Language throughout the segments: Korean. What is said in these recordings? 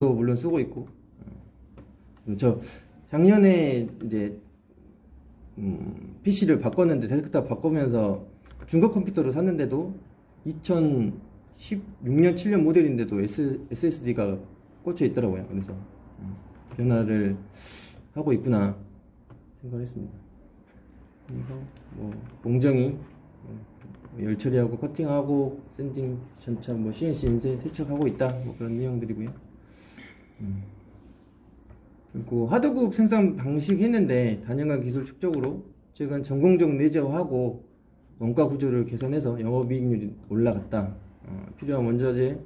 물론 쓰고 있고. 저 작년에 이제 PC를 바꿨는데 데스크탑 바꾸면서 중고 컴퓨터를 샀는데도 2016년 7년 모델인데도 SSD가 꽂혀 있더라고요. 그래서 변화를 하고 있구나 생각했습니다. 그래서 뭐 공정이 열 처리하고 커팅하고 샌딩 전차 뭐 CNC 인쇄 세척하고 있다 뭐 그런 내용들이고요. 그리고 하도급 생산 방식 했는데 단연간 기술 축적으로 최근 전공정 내재화하고 원가 구조를 개선해서 영업이익률이 올라갔다. 필요한 원자재,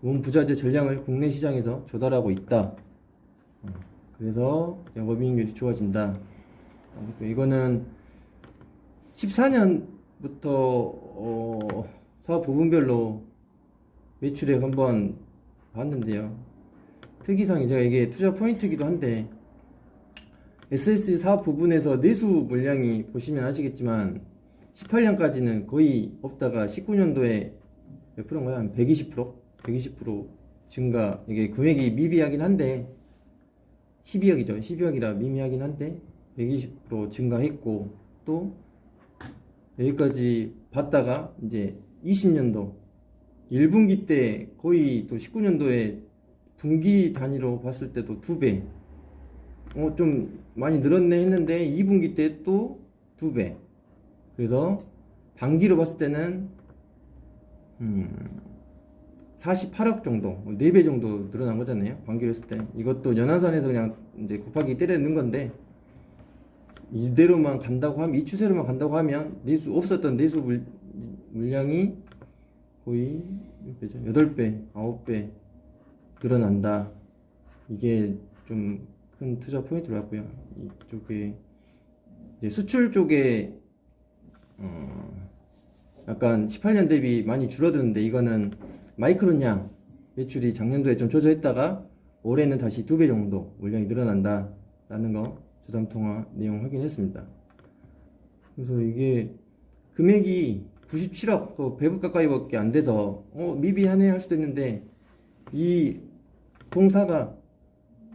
원부자재 전량을 국내 시장에서 조달하고 있다. 그래서 영업이익률이 좋아진다. 이거는 14년부터 사업 부분별로 매출액 한번 봤는데요. 특이사항이 제가 이게 투자 포인트이기도 한데 SSD 사업 부분에서 내수 물량이 보시면 아시겠지만 18년까지는 거의 없다가 19년도에 몇 프로인가요? 한 120%? 120% 증가. 이게 금액이 미비하긴 한데 12억이죠. 12억이라 미미하긴 한데 120% 증가했고, 또 여기까지 봤다가 이제 20년도 1분기 때 거의 또 19년도에 분기 단위로 봤을 때도 2배. 좀 많이 늘었네 했는데 2분기 때 또 2배. 그래서 반기로 봤을 때는 48억 정도, 4배 정도 늘어난 거잖아요. 반기로 했을 때. 이것도 연한선에서 그냥 이제 곱하기 때려 넣는 건데, 이대로만 간다고 하면, 이 추세로만 간다고 하면 없었던 내수 물량이 거의 몇 배죠? 8배, 9배 늘어난다. 이게 좀 큰 투자 포인트로 왔고요. 이쪽에 이제 수출 쪽에 약간 18년 대비 많이 줄어드는데, 이거는 마이크론향 매출이 작년도에 좀 조절했다가 올해는 다시 2배 정도 물량이 늘어난다 라는 거 주담통화 내용 확인했습니다. 그래서 이게 금액이 97억, 100억 가까이밖에 안 돼서 미비하네 할 수도 있는데, 이 동사가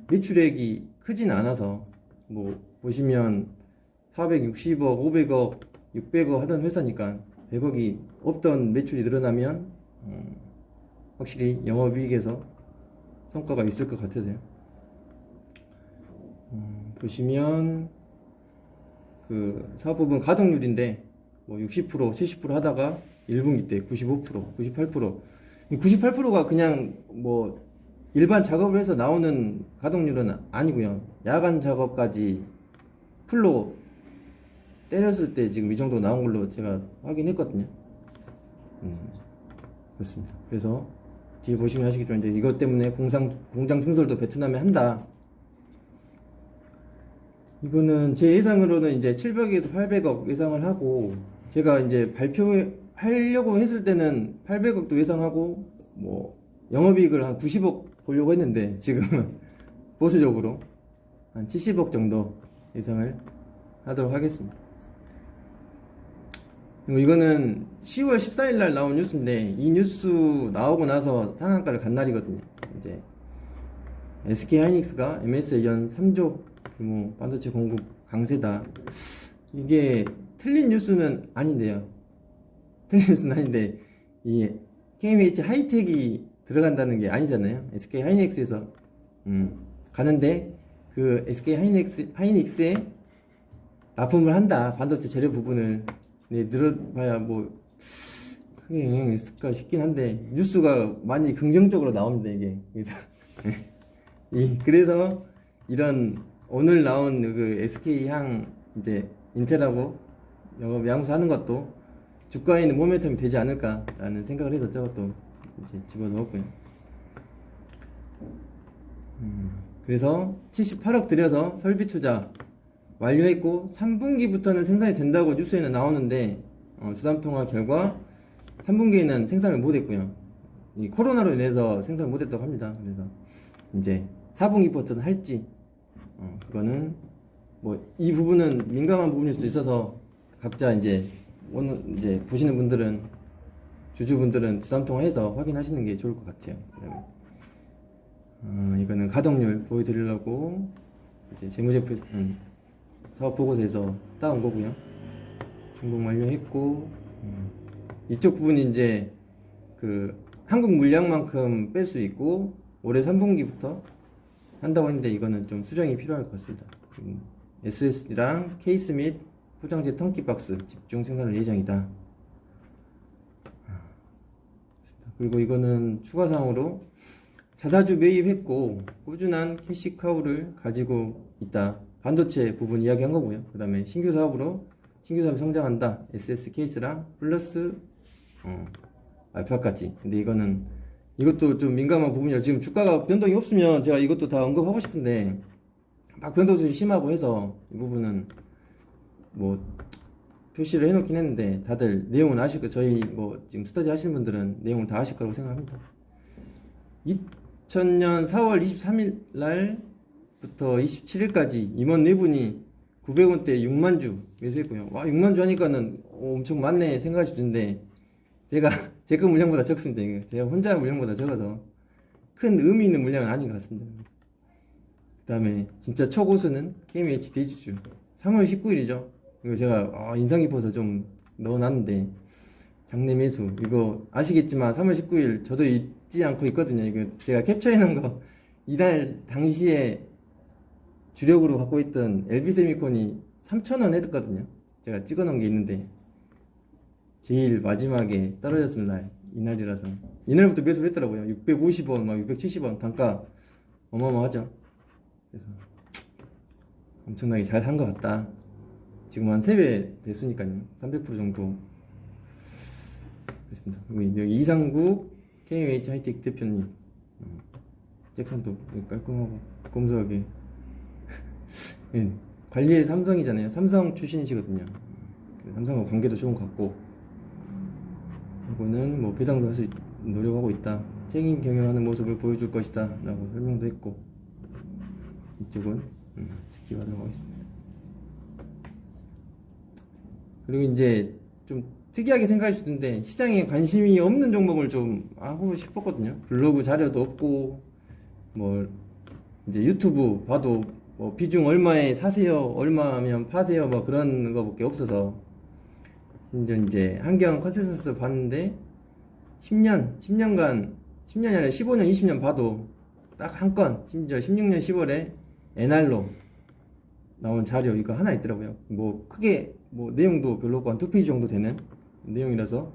매출액이 크진 않아서 뭐 보시면 460억, 500억, 600억 하던 회사니까 100억이 없던 매출이 늘어나면 확실히 영업이익에서 성과가 있을 것 같아서요. 보시면 그 사업부분 가동률인데 뭐 60%, 70% 하다가 1분기 때 95%, 98%. 98%가 그냥 뭐 일반 작업을 해서 나오는 가동률은 아니고요. 야간 작업까지 풀로 때렸을 때 지금 이 정도 나온 걸로 제가 확인했거든요. 그렇습니다. 그래서 뒤에 보시면 아시겠지만 이제 이것 때문에 공장 증설도 베트남에 한다. 이거는 제 예상으로는 이제 700에서 800억 예상을 하고, 제가 이제 발표하려고 했을 때는 800억도 예상하고 뭐 영업이익을 한 90억 보려고 했는데, 지금은 보수적으로 한 70억 정도 예상을 하도록 하겠습니다. 그리고 이거는 10월 14일 날 나온 뉴스인데, 이 뉴스 나오고 나서 상한가를 간 날이거든요. 이제 SK 하이닉스가 MS에 연 3조 규모 반도체 공급 강세다. 이게 틀린 뉴스는 아닌데요. 틀린 뉴스는 아닌데, 이 KMH 하이텍이 들어간다는 게 아니잖아요. SK 하이닉스에서 가는데, 그 SK 하이닉스에 납품을 한다. 반도체 재료 부분을. 네, 늘어봐야 뭐 크게 영향이 있을까 싶긴 한데, 뉴스가 많이 긍정적으로 나옵니다, 이게. 그래서 이런 오늘 나온 그 SK향 이제 인텔하고 영업 양수하는 것도 주가에 있는 모멘텀이 되지 않을까라는 생각을 해서 저것도 이제 집어넣었고요. 그래서 78억 들여서 설비 투자 완료했고 3분기부터는 생산이 된다고 뉴스에는 나오는데, 주담통화 결과 3분기에는 생산을 못했고요. 이 코로나로 인해서 생산을 못했다고 합니다. 그래서 이제 4분기부터는 할지, 그거는 뭐 이 부분은 민감한 부분일 수도 있어서 각자 이제 오늘 이제 보시는 분들은, 주주분들은 주담통화해서 확인하시는 게 좋을 것 같아요. 이거는 가동률 보여드리려고 이제 재무제표 사업 보고서에서 따온 거고요. 준공 완료했고, 이쪽 부분이 이제 그 한국 물량만큼 뺄 수 있고 올해 3분기부터 한다고 했는데 이거는 좀 수정이 필요할 것 같습니다. SSD랑 케이스 및 포장재 턴키 박스 집중 생산할 예정이다. 그리고 이거는 추가사항으로 자사주 매입했고 꾸준한 캐시카우를 가지고 있다. 반도체 부분 이야기한 거고요. 그 다음에 신규 사업이 성장한다. SS 케이스랑 플러스 알파까지. 근데 이것도 좀 민감한 부분이라 지금 주가가 변동이 없으면 제가 이것도 다 언급하고 싶은데 막 변동성이 심하고 해서 이 부분은 뭐 표시를 해놓긴 했는데 다들 내용은 아실 거예요. 저희 뭐 지금 스터디 하시는 분들은 내용을 다 아실 거라고 생각합니다. 2000년 4월 23일 날부터 27일까지 임원 4분이 900원대 6만주 매수했고요. 와, 6만주 하니까는 엄청 많네 생각하실 수 있는데 제 거 물량보다 적습니다. 이거. 제가 혼자 물량보다 적어서 큰 의미 있는 물량은 아닌 것 같습니다. 그 다음에 진짜 초고수는 KMH 대주주 3월 19일이죠. 이거 제가 인상 깊어서 좀 넣어놨는데 장내 매수 이거 아시겠지만 3월 19일 저도 잊지 않고 있거든요. 이거 제가 캡처해놓은 거 이날 당시에 주력으로 갖고 있던 LB세미콘이 3,000원 했거든요. 제가 찍어놓은 게 있는데 제일 마지막에 떨어졌을 날 이날이라서 이날부터 매수를 했더라고요. 650원 막 670원 단가 어마어마하죠. 그래서 엄청나게 잘 산 것 같다. 지금 한 3배 됐으니까요. 300% 정도 그렇습니다. 그리고 여기 이상국 KMH 하이텍 대표님 잭선도 깔끔하고 검소하게 관리의 삼성이잖아요. 삼성 출신이시거든요. 삼성과 관계도 좋은 것 같고 이거는 뭐 배당도 할 수 노력하고 있다. 책임 경영하는 모습을 보여줄 것이다 라고 설명도 했고 이쪽은 스킵하도록 하겠습니다. 그리고 이제 좀 특이하게 생각할 수 있는데 시장에 관심이 없는 종목을 좀 하고 싶었거든요. 블로그 자료도 없고 뭐 이제 유튜브 봐도 뭐 비중 얼마에 사세요 얼마면 파세요 뭐 그런 거밖에 없어서 이제 한경 컨센서스 봤는데 10년이 아니라 15년 20년 봐도 딱 한 건 심지어 16년 10월에 NR로 나온 자료 이거 하나 있더라고요. 뭐 크게 뭐 내용도 별로 없고 한 2페이지 정도 되는 내용이라서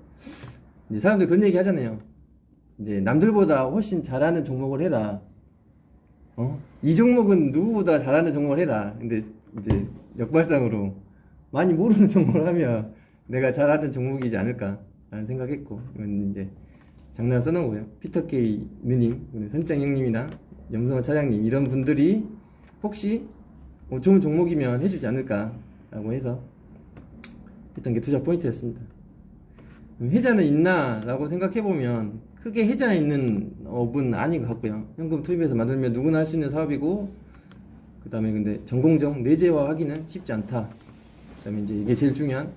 이제 사람들 그런 얘기 하잖아요. 이제 남들보다 훨씬 잘하는 종목을 해라. 이 종목은 누구보다 잘하는 종목을 해라. 근데 이제 역발상으로 많이 모르는 종목을 하면 내가 잘하는 종목이지 않을까 라는 생각했고 이건 이제 장난 써놓은 거고요. 피터 K 누님, 선장 형님이나 염성호 차장님 이런 분들이 혹시 좋은 종목이면 해주지 않을까 라고 해서 했던 게 투자 포인트였습니다. 해자는 있나 라고 생각해보면 크게 해자 있는 업은 아닌 것 같고요. 현금 투입해서 만들면 누구나 할 수 있는 사업이고 그 다음에 근데 전공정 내재화하기는 쉽지 않다. 그 다음에 이제 이게 제일 중요한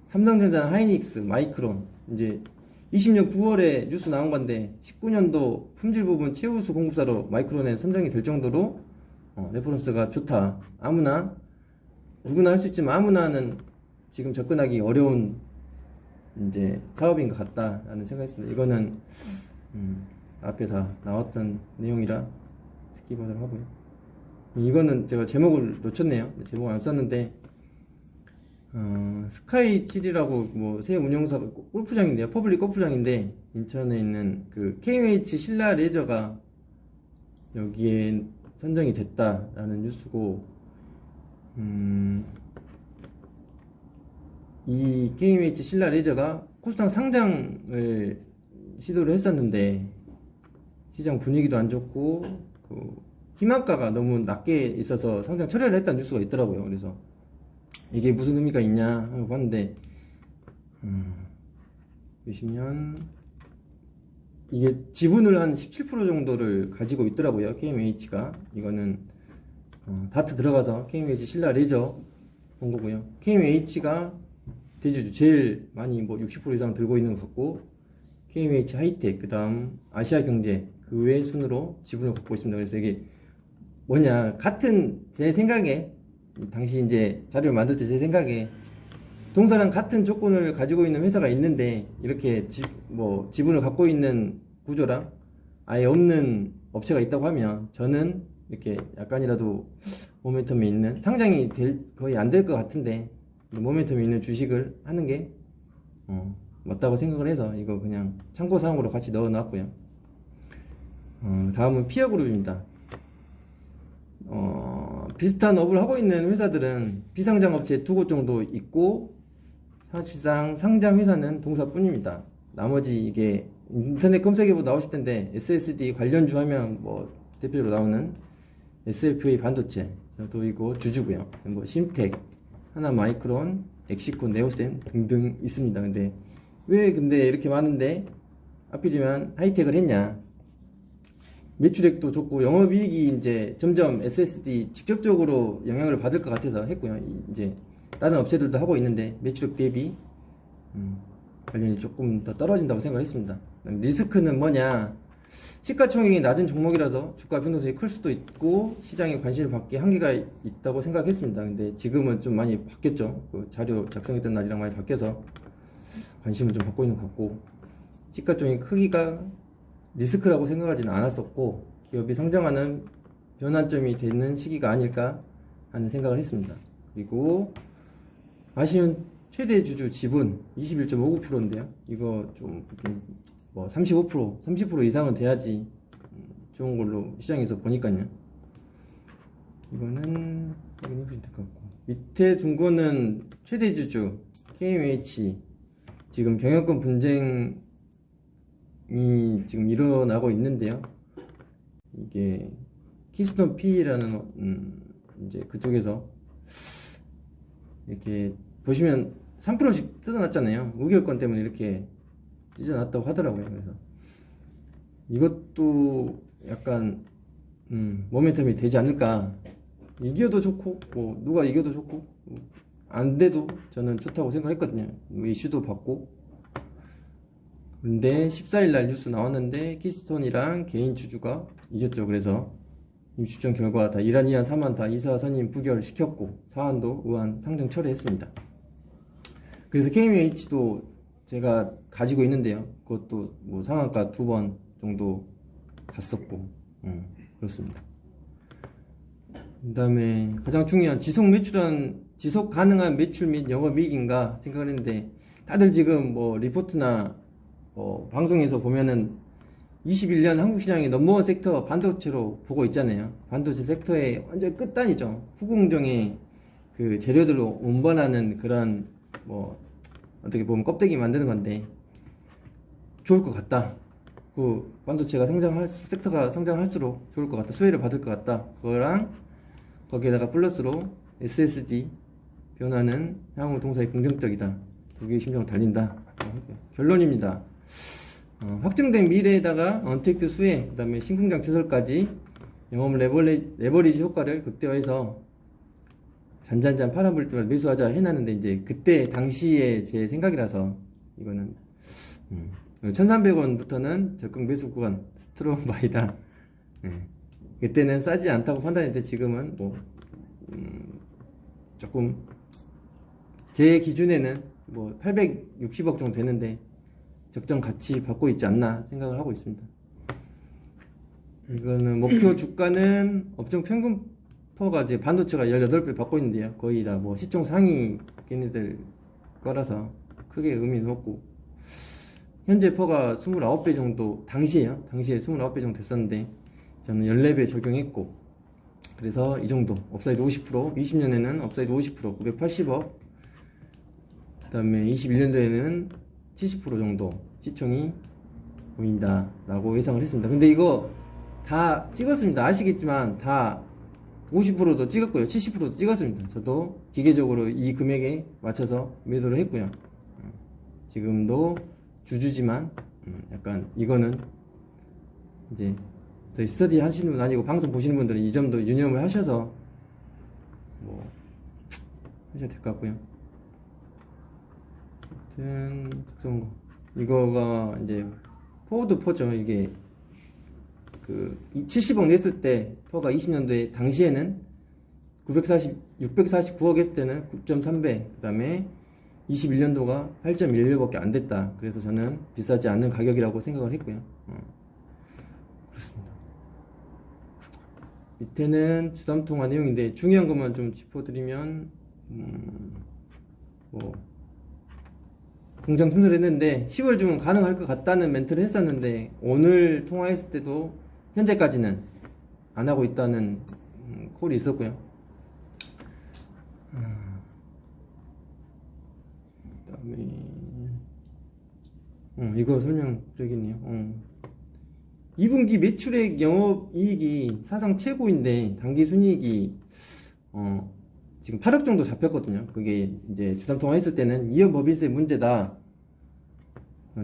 삼성전자, 하이닉스, 마이크론 이제 20년 9월에 뉴스 나온 건데 19년도 품질 부분 최우수 공급사로 마이크론에 선정이 될 정도로 레퍼런스가 좋다. 누구나 할 수 있지만 아무나는 지금 접근하기 어려운 이제 사업인 것 같다라는 생각했습니다. 이거는 앞에 다 나왔던 내용이라 스킵하도록 하고요. 이거는 제가 제목을 놓쳤네요. 제목 안 썼는데 스카이 7이라고 뭐 새 운영사 골프장인데요. 퍼블릭 골프장인데 인천에 있는 그 KMH 신라 레저가 여기에 선정이 됐다라는 뉴스고 이 KMH 신라 레저가 코스닥 상장을 시도를 했었는데 시장 분위기도 안 좋고 그 희망가가 너무 낮게 있어서 상장 철회를 했다는 뉴스가 있더라고요. 그래서 이게 무슨 의미가 있냐 하고 봤는데 보시면 이게 지분을 한 17% 정도를 가지고 있더라고요. KMH가 이거는 다트 들어가서 KMH 신라 레저 본 거고요. KMH가 대주주 제일 많이 뭐 60% 이상 들고 있는 것 같고 KMH 하이텍 그 다음 아시아경제 그 그 외 순으로 지분을 갖고 있습니다. 그래서 이게 뭐냐, 같은 제 생각에 당시 이제 자료를 만들 때 제 생각에 동사랑 같은 조건을 가지고 있는 회사가 있는데 이렇게 지분을 갖고 있는 구조랑 아예 없는 업체가 있다고 하면 저는 이렇게 약간이라도 모멘텀이 있는, 상장이 거의 안 될 것 같은데 모멘텀이 있는 주식을 하는 게 맞다고 생각을 해서 이거 그냥 참고사항으로 같이 넣어 놨고요. 다음은 피어그룹입니다. 비슷한 업을 하고 있는 회사들은 비상장 업체 2곳 정도 있고 사실상 상장 회사는 동사뿐입니다. 나머지 이게 인터넷 검색해보면 나오실 텐데 SSD 관련주 하면 뭐 대표로 나오는 SFA 반도체도 있고 주주고요. 뭐 심텍, 하나마이크론, 엑시콘, 네오셈 등등 있습니다. 근데 왜 근데 이렇게 많은데 하필이면 하이텍을 했냐? 매출액도 좋고 영업이익이 이제 점점 SSD 직접적으로 영향을 받을 것 같아서 했고요. 이제 다른 업체들도 하고 있는데 매출액 대비 관련이 조금 더 떨어진다고 생각했습니다. 리스크는 뭐냐? 시가총액이 낮은 종목이라서 주가 변동성이 클 수도 있고 시장에 관심을 받기 한계가 있다고 생각했습니다. 근데 지금은 좀 많이 바뀌었죠. 그 자료 작성했던 날이랑 많이 바뀌어서 관심을 좀 받고 있는 것 같고, 시가총액 크기가 리스크라고 생각하지는 않았었고 기업이 성장하는 변환점이 되는 시기가 아닐까 하는 생각을 했습니다. 그리고 아쉬운 최대 주주 지분 21.59%인데요 이거 좀 뭐 35%, 30% 이상은 돼야지 좋은 걸로 시장에서 보니까요. 이거는 확인해 보시면 될 것 같고, 밑에 둔 거는 최대 주주 KMH 지금 경영권 분쟁이 지금 일어나고 있는데요. 이게 키스톤 P라는 이제 그쪽에서 이렇게 보시면 3%씩 뜯어놨잖아요. 무결권 때문에 이렇게 찢어놨다고 하더라고요. 그래서 이것도 약간 모멘텀이 되지 않을까. 이겨도 좋고 뭐 누가 이겨도 좋고 안 돼도 저는 좋다고 생각했거든요. 이슈도 받고. 근데 14일날 뉴스 나왔는데 키스톤이랑 개인 주주가 이겼죠. 그래서 임시추정 결과 다 이란이안 사안 다 이사 선임 부결시켰고 사안도 의안 상정 철회했습니다. 그래서 KMH도 제가 가지고 있는데요. 그것도 뭐 상한가 2번 정도 갔었고 그렇습니다. 그 다음에 가장 중요한 지속 가능한 매출 및 영업이익인가 생각을 했는데 다들 지금 뭐 리포트나 방송에서 보면은 21년 한국 시장의 넘버원 섹터 반도체로 보고 있잖아요. 반도체 섹터의 완전 끝단이죠. 후공정의 그 재료들로 운반하는 그런 뭐 어떻게 보면 껍데기 만드는 건데 좋을 것 같다. 그 반도체가 섹터가 성장할수록 좋을 것 같다. 수혜를 받을 것 같다. 그거랑 거기에다가 플러스로 SSD 변화는 향후 동사에 긍정적이다. 두 개의 심정을 달린다. 결론입니다. 확정된 미래에다가 언택트 수혜, 그 다음에 신공장 시설까지 영업 레버리지 효과를 극대화해서 잔잔잔 파란불 때마다 매수하자 해놨는데 이제 그때 당시에 제 생각이라서 이거는 1300원부터는 적극 매수 구간 스트롱 바이다. 그때는 싸지 않다고 판단했는데 지금은 뭐 조금 제 기준에는 뭐 860억 정도 되는데 적정 가치 받고 있지 않나 생각을 하고 있습니다. 이거는 목표 주가는 업종 평균 퍼가 이제 반도체가 18배 받고 있는데요. 거의 다 뭐 시총 상위 걔네들 거라서 크게 의미는 없고, 현재 퍼가 29배 정도, 당시에 29배 정도 됐었는데 저는 14배 적용했고, 그래서 이 정도 업사이드 50%, 20년에는 업사이드 50%, 980억, 그 다음에 21년도에는 70% 정도 시총이 보인다 라고 예상을 했습니다. 근데 이거 다 찍었습니다. 아시겠지만 다 50%도 찍었고요. 70%도 찍었습니다. 저도 기계적으로 이 금액에 맞춰서 매도를 했고요. 지금도 주주지만 약간 이거는 이제 더 스터디 하시는 분 아니고 방송 보시는 분들은 이 점도 유념을 하셔서 뭐 하셔도 될 것 같고요. 아무튼 특성거 이거가 이제 포워드 포죠. 이게 70억 냈을 때 퍼가 20년도에 당시에는 649억 했을 때는 9.3배, 그 다음에 21년도가 8.11밖에 안 됐다. 그래서 저는 비싸지 않는 가격이라고 생각을 했고요. 그렇습니다. 밑에는 주담통화 내용인데 중요한 것만 좀 짚어드리면 공장 순서를 했는데 10월 중은 가능할 것 같다는 멘트를 했었는데 오늘 통화했을 때도 현재까지는 안 하고 있다는 콜이 있었고요. 그다음에 이거 설명드리겠네요. 2분기 매출액 영업이익이 사상 최고인데 당기 순이익이 지금 8억 정도 잡혔거든요. 그게 이제 주담통화 했을 때는 이연 법인세 문제다.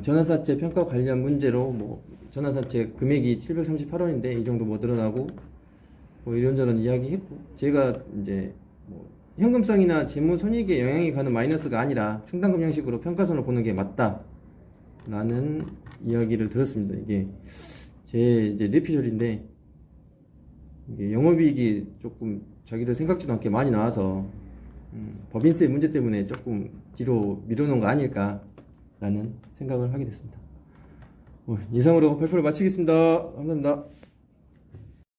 전환사채 평가 관련 문제로 전환사채 금액이 738원인데 이 정도 늘어나고 이런저런 이야기했고, 제가 이제 현금성이나 재무손익에 영향이 가는 마이너스가 아니라 충당금 형식으로 평가선을 보는 게 맞다 라는 이야기를 들었습니다. 이게 제 이제 뇌피셜인데 이게 영업이익이 조금 자기들 생각지도 않게 많이 나와서 법인세 문제 때문에 조금 뒤로 밀어놓은 거 아닐까 라는 생각을 하게 됐습니다. 이상으로 발표를 마치겠습니다. 감사합니다.